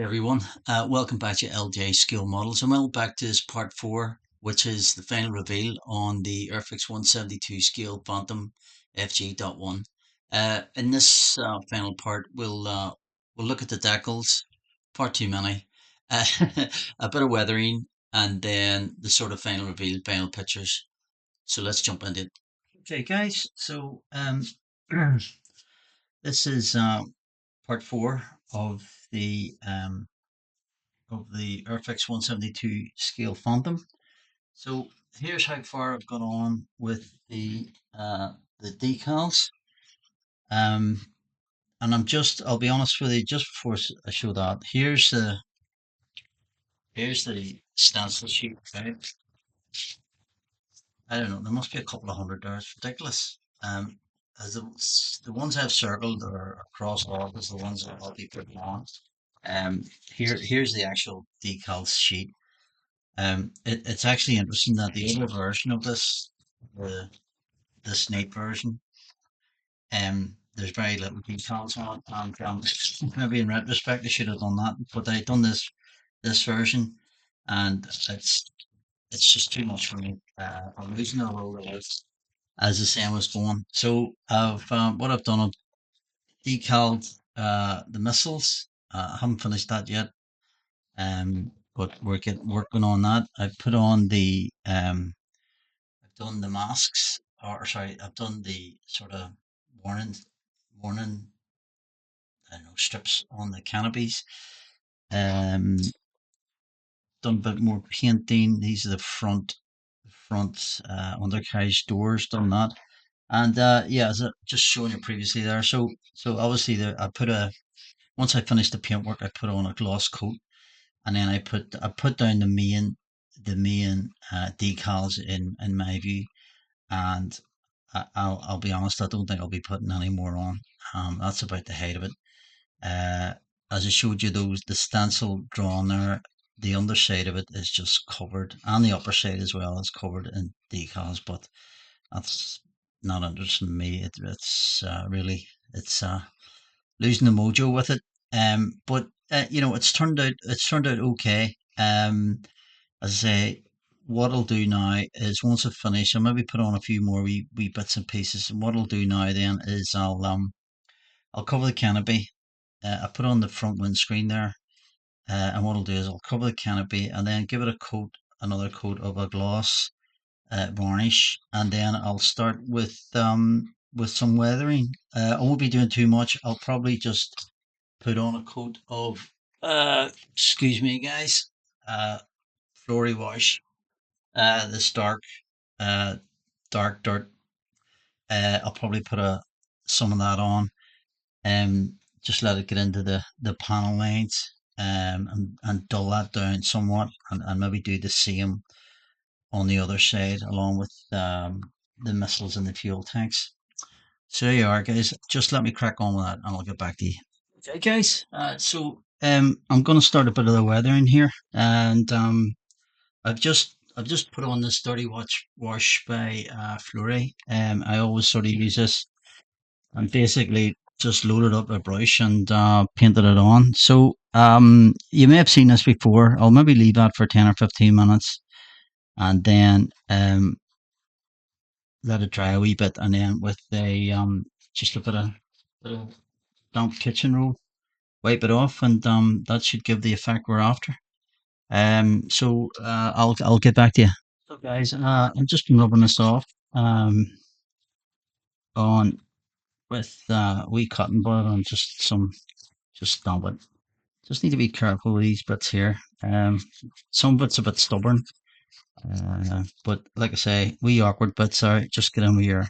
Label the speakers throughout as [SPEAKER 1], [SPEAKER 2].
[SPEAKER 1] everyone, welcome back to LJ Skill Models, and we're back to this part 4, which is the final reveal on the Airfix 172 scale Phantom FG.1. In this final part, we'll look at the decals, far too many, uh, a bit of weathering, and then the sort of final reveal, final pictures. So let's jump into it. Okay, guys. So this is part 4 of the Airfix 172 scale Phantom. So here's how far I've got on with the decals. And I'll be honest with you, just before I show that, here's the stencil sheet, right? I don't know, there must be a couple of hundred there. It's ridiculous. As the ones I've circled or crossed off is the ones that I'll be putting on. Here's the actual decals sheet. It's actually interesting that the older version of this, the Snape version, there's very little details on it, and maybe in retrospect I should have done that, but I done this version, and it's just too much for me. I'm losing a little bit as the saying was going. So what I've done, I've decaled the missiles. I haven't finished that yet. But we're working on that. I've put on I've done the masks, or sorry, I've done the sort of warning, warning, I don't know, strips on the canopies. Done a bit more painting. These are the front undercarriage doors. Done that, and yeah, as I just showing you previously there. So obviously once I finished the paintwork, I put on a gloss coat, and then I put down the main decals in my view, and I'll be honest, I don't think I'll be putting any more on. That's about the height of it. As I showed you, the stencil drawn there, the underside of it is just covered, and the upper side as well is covered in decals. But that's not interesting to me. It's really it's losing the mojo with it. But it's turned out okay. As I say, what I'll do now is once I've finished, I'll maybe put on a few more wee bits and pieces. And what I'll do now then is I'll cover the canopy. I put on the front windscreen there, and what I'll do is I'll cover the canopy and then give it another coat of a gloss varnish, and then I'll start with some weathering. I won't be doing too much. I'll probably just put on a coat of excuse me, guys, flory wash. This uh, dark dirt. I'll probably put some of that on, just let it get into the panel lines, and dull that down somewhat, and maybe do the same on the other side along with the missiles and the fuel tanks. So there you are, guys. Just let me crack on with that, and I'll get back to you. Okay, guys. I'm going to start a bit of the weathering here, and I've just put on this 30 wash by Fleury. I always sort of use this and basically just loaded up a brush and painted it on. So you may have seen this before. I'll maybe leave that for 10 or 15 minutes, and then let it dry a wee bit, and then with just a bit of damp kitchen roll, wipe it off, and that should give the effect we're after. I'll get back to you. So guys, I'm just been rubbing this off on with wee cotton bud and just stamp it. Just need to be careful with these bits here. Some bits a bit stubborn, but like I say, wee awkward bits are just get in with your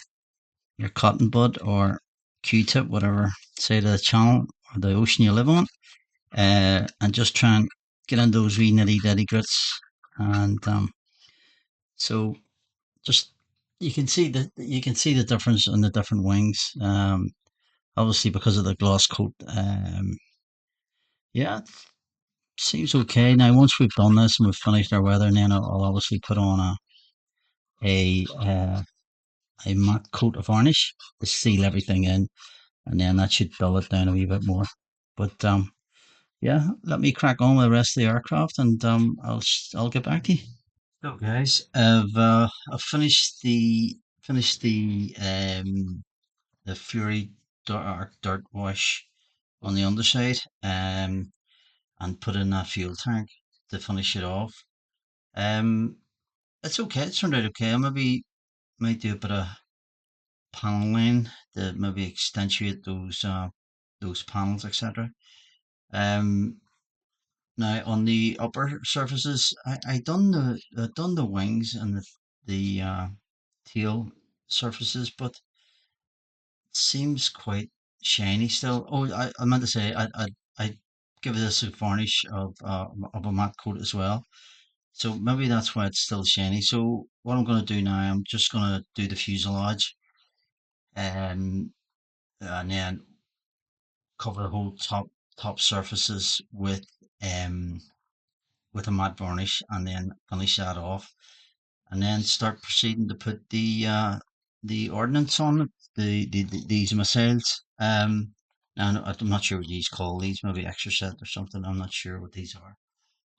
[SPEAKER 1] cotton bud or Q-tip, whatever side of the channel or the ocean you live on, and just try and get in those wee nitty gritty grits, and so just you can see the difference in the different wings. Obviously because of the gloss coat. Yeah, seems okay. Now once we've done this and we've finished our weather, and then I'll obviously put on a matte coat of varnish to seal everything in, and then that should dull it down a wee bit more. But yeah, let me crack on with the rest of the aircraft, and I'll get back to you. So guys, I've finished the Fury dirt wash on the underside, and put in a fuel tank to finish it off. Um, it's okay. It turned out okay. I maybe might do a bit of paneling to maybe accentuate those panels, etc. Um, Now on the upper surfaces, I done the wings and the tail surfaces, but it seems quite shiny still. Oh, I meant to say I give this a varnish of a matte coat as well. So maybe that's why it's still shiny. So what I'm going to do now, I'm just going to do the fuselage, um, and then cover the whole top surfaces um with a matte varnish, and then finish that off, and then start proceeding to put the ordnance on it, these missiles. And I'm not sure what these call these, maybe extra set or something. I'm not sure what these are.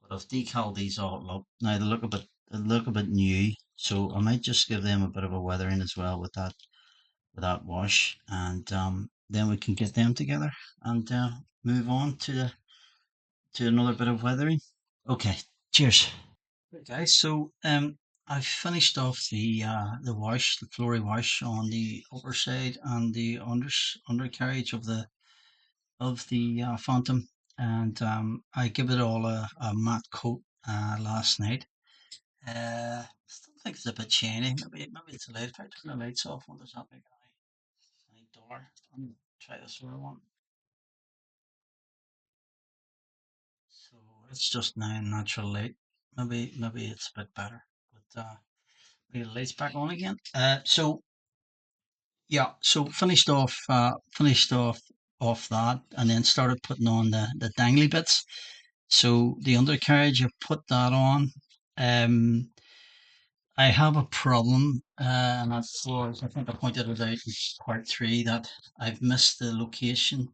[SPEAKER 1] But I've decaled these all up. Now they look a bit new, so I might just give them a bit of a weathering as well with that wash, and then we can get them together and move on to another bit of weathering. Okay, cheers. Right, guys, so I've finished off the wash, the flory wash on the upper side and the undercarriage of the Phantom, and I give it all a matte coat last night. Still think it's a bit shiny. Maybe it's a light. If I turn the lights off, what does that make any door? Try this other one. So it's just now in natural light. Maybe it's a bit better, but the lights back on again. So yeah, so finished off that, and then started putting on the dangly bits. So the undercarriage, I put that on. Um, I have a problem, and that's I think I pointed it out in part three that I've missed the location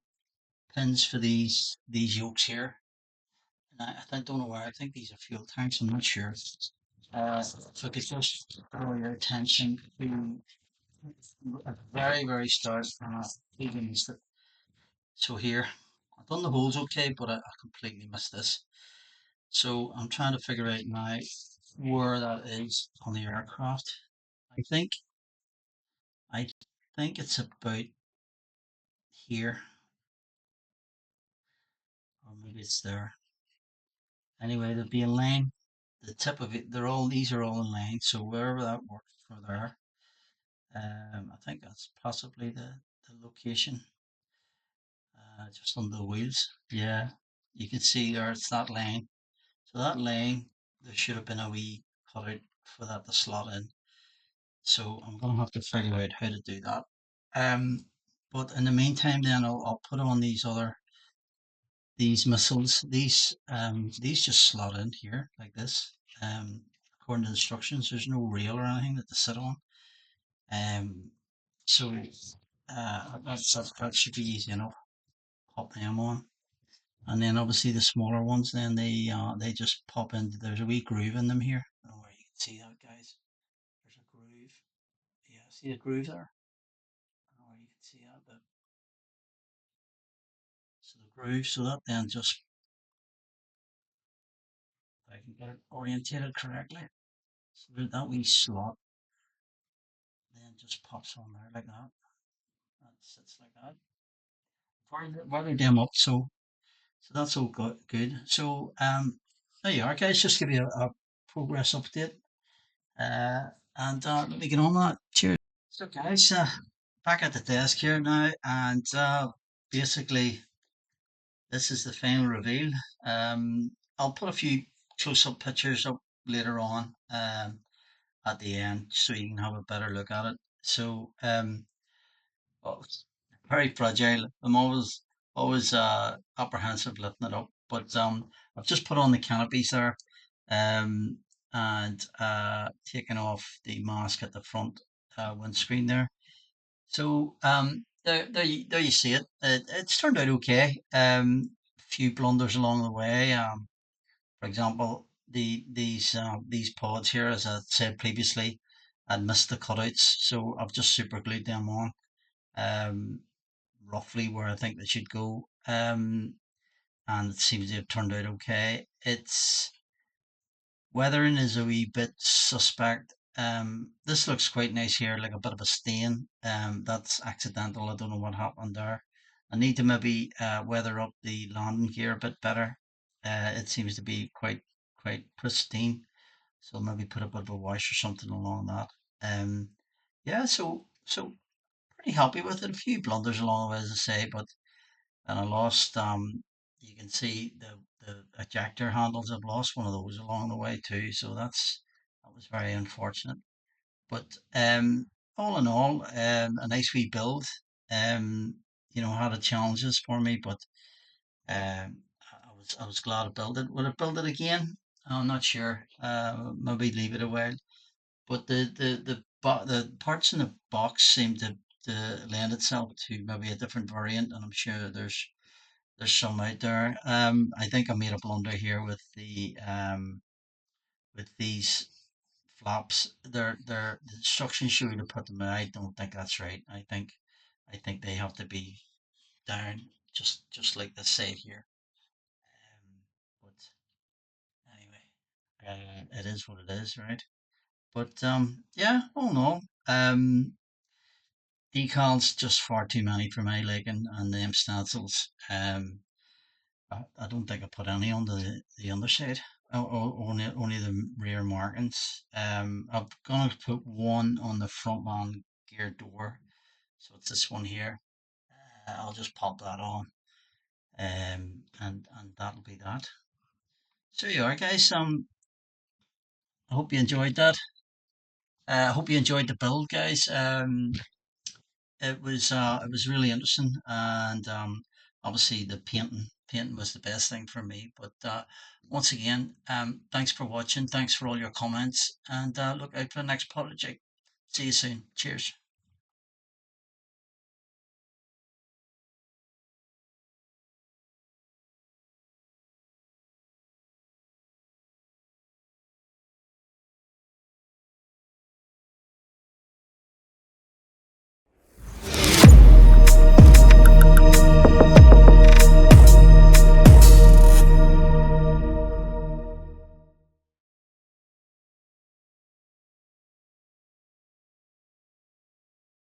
[SPEAKER 1] pins for these yokes here. And I don't know where. I think these are fuel tanks. I'm not sure. So I could just draw your attention to at the very start. Completely missed it. So here, I've done the holes okay, but I completely missed this. So I'm trying to figure out now where that is on the aircraft. I think I think it's about here, or maybe it's there. Anyway, there'll be a line. The tip of it, these are all in line. So wherever that works for there, I think that's possibly the location. Just under the wheels. Yeah, you can see there, it's that line. So that line, there should have been a wee cutout for that to slot in. So I'm gonna have to figure out how to do that. Um, but in the meantime, then I'll put on these missiles. These just slot in here like this. According to the instructions, there's no rail or anything that to sit on. Um, so that should be easy enough. Pop them on. And then obviously the smaller ones, then they just pop in. There's a wee groove in them here. I don't know where you can see that, guys. There's a groove. Yeah, see the groove there? I don't know where you can see that, but so the groove, so that then just, if I can get it orientated correctly, so that wee slot then just pops on there like that. That sits like that. Wired them up, so that's all good. So there you are, guys. Just give you a progress update. And let me get on with that. Cheers. So, guys, back at the desk here now, and basically, this is the final reveal. I'll put a few close-up pictures up later on at the end, so you can have a better look at it. So, well, it's very fragile. I'm always apprehensive lifting it up, but I've just put on the canopies there, um, and taken off the mask at the front windscreen there. So there you see it. It's turned out okay. few blunders along the way. For example, these pods here, as I said previously, I'd missed the cutouts, so I've just super glued them on, um, roughly where I think they should go. And it seems to have turned out okay. It's weathering is a wee bit suspect. This looks quite nice here, like a bit of a stain. That's accidental. I don't know what happened there. I need to maybe weather up the landing gear a bit better. It seems to be quite pristine. So maybe put a bit of a wash or something along that. Um, yeah, so pretty happy with it. A few blunders along the way, as I say, but and I lost. You can see the ejector handles. I've lost one of those along the way too, so that was very unfortunate. But all in all, a nice wee build. Had its challenges for me, but I was glad to build it. Would I build it again? I'm not sure. Maybe leave it a while. But the parts in the box seem to lend itself to maybe a different variant, and I'm sure there's some out there. I think I made a blunder here with these flaps. The instructions show you to put them in. I don't think that's right. I think they have to be down, just like the side here. But anyway, it is what it is, right? But yeah, all in all, decals just far too many for my liking, and them stencils. I don't think I put any on the underside. Only the rear markings. I'm gonna put one on the front man gear door, so it's this one here. I'll just pop that on, and that'll be that. So you are, guys. I hope you enjoyed that. I hope you enjoyed the build, guys. It was really interesting, and obviously the painting was the best thing for me. But once again, thanks for watching. Thanks for all your comments, and look out for the next project. See you soon. Cheers.